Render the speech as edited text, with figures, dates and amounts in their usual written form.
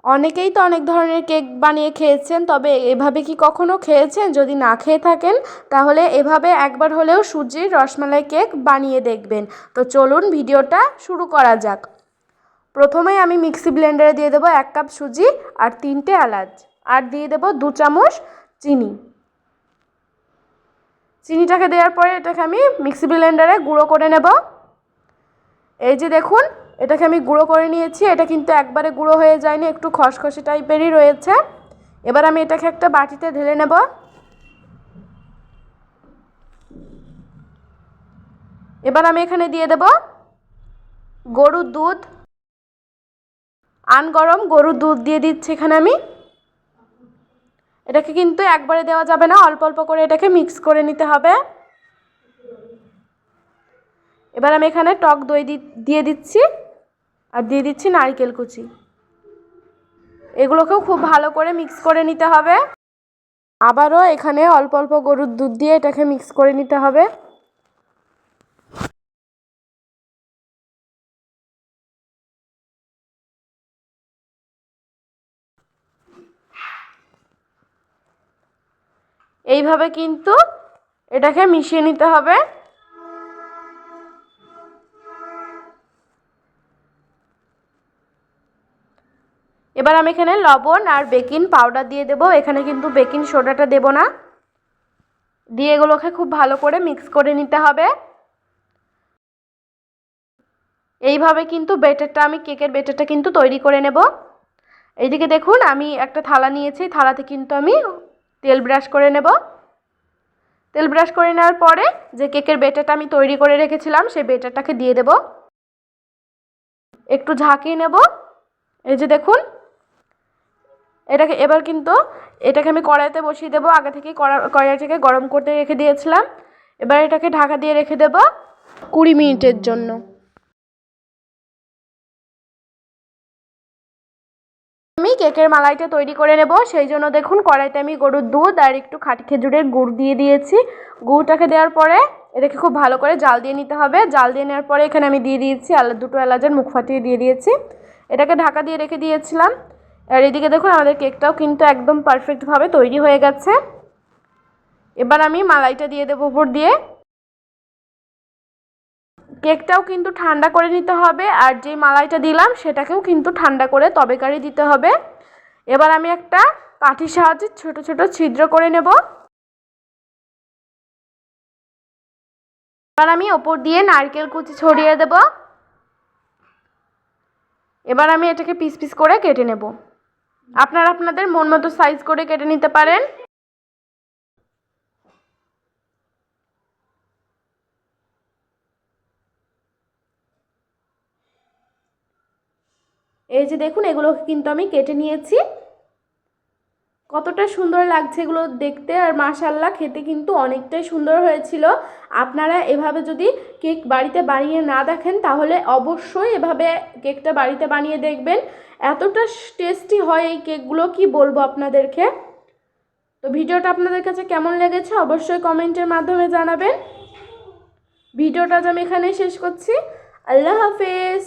অনেকেই তো অনেক ধরনের কেক বানিয়ে খেয়েছেন, তবে এভাবে কি কখনো খেয়েছেন? যদি না খেয়ে থাকেন তাহলে এভাবে একবার হলেও সুজির রসমালাই কেক বানিয়ে দেখবেন। তো চলুন ভিডিওটা শুরু করা যাক। প্রথমেই আমি মিক্সি ব্লেন্ডারে দিয়ে দেবো 1 কাপ সুজি আর 3টে এলাচ, আর দিয়ে দেবো 2 চামচ চিনি। চিনিটাকে দেওয়ার পরে এটাকে আমি মিক্সি ব্লেন্ডারে গুঁড়ো করে নেব। এই যে দেখুন, এটাকে আমি গুঁড়ো করে নিয়েছি। এটা কিন্তু একবারে গুঁড়ো হয়ে যায়নি, একটু খসখসে টাইপেরই রয়েছে। এবার আমি এটাকে একটা বাটিতে ঢেলে নেব। এবার আমি এখানে দিয়ে দেব গরুর দুধ, আনগরম গরুর দুধ দিয়ে দিচ্ছি এখানে আমি। এটাকে কিন্তু একবারে দেওয়া যাবে না, অল্প অল্প করে এটাকে মিক্স করে নিতে হবে। এবার আমি এখানে টক দই দিয়ে দিচ্ছি, আর দিয়ে দিচ্ছি নারকেল কুচি। এগুলোকেও খুব ভালো করে মিক্স করে নিতে হবে। আবারও এখানে অল্প অল্প গরুর দুধ দিয়ে এটাকে মিক্স করে নিতে হবে। এইভাবে কিন্তু এটাকে মিশিয়ে নিতে হবে। এবার আমি এখানে লবণ আর বেকিং পাউডার দিয়ে দেবো। এখানে কিন্তু বেকিং সোডাটা দেব না। দিয়ে এগুলোকে খুব ভালো করে মিক্স করে নিতে হবে। এইভাবে কিন্তু কেকের ব্যাটারটা কিন্তু তৈরি করে নেব। এইদিকে দেখুন, আমি একটা থালা নিয়েছি, থালাতে কিন্তু আমি তেল ব্রাশ করে নেব। তেল ব্রাশ করে নেওয়ার পরে যে কেকের ব্যাটারটা আমি তৈরি করে রেখেছিলাম সেই ব্যাটারটাকে দিয়ে দেব। একটু ঝাঁকিয়ে নেব। এই যে দেখুন, এটাকে আমি কড়াইতে বসিয়ে দেবো। আগে থেকে কড়াইটাকে গরম করতে রেখে দিয়েছিলাম। এবার এটাকে ঢাকা দিয়ে রেখে দেব 20 মিনিটের জন্য। আমি কেকের মালাইটা তৈরি করে নেব। সেই জন্য দেখুন, কড়াইতে আমি গরুর দুধ আর একটু খাঁটি খেজুরের গুড় দিয়ে দিয়েছি। গুড়টাকে দেওয়ার পরে এটাকে খুব ভালো করে জাল দিয়ে নিতে হবে। জাল দিয়ে নেওয়ার পরে এখানে আমি দিয়ে দিয়েছি 2টো এলাচের মুখ ফাটিয়ে দিয়ে দিয়েছি। এটাকে ঢাকা দিয়ে রেখে দিয়েছিলাম। আর এদিকে দেখুন, আমাদের কেকটাও কিন্তু একদম পারফেক্টভাবে তৈরি হয়ে গেছে। এবার আমি মালাইটা দিয়ে দেবো উপর দিয়ে। কেকটাও কিন্তু ঠান্ডা করে নিতে হবে, আর যে মালাইটা দিলাম সেটাকেও কিন্তু ঠান্ডা করে তবেকারি দিতে হবে। এবার আমি একটা কাঠির সাহায্যে ছোট ছোট ছিদ্র করে নেব। এবার আমি ওপর দিয়ে নারকেল কুচি ছড়িয়ে দেব। এবার আমি এটাকে পিস পিস করে কেটে নেব। আপনারা আপনাদের মন মতো সাইজ করে কেটে নিতে পারেন। এই যে দেখুন, এগুলো কিন্তু আমি কেটে নিয়েছি। কতটা সুন্দর লাগছে এগুলো দেখতে, আর মাশাআল্লাহ খেতে কিন্তু অনেকটাই সুন্দর হয়েছিল। আপনারা এভাবে যদি কেক বাড়িতে বানিয়ে না দেখেন তাহলে অবশ্যই এভাবে কেকটা বাড়িতে বানিয়ে দেখবেন। এতটা টেস্টি হয় এই কেকগুলো, কি বলবো আপনাদেরকে। তো ভিডিওটা আপনাদের কাছে কেমন লেগেছে অবশ্যই কমেন্টের মাধ্যমে জানাবেন। ভিডিওটা আজ আমি এখানেই শেষ করছি। আল্লাহ হাফেজ।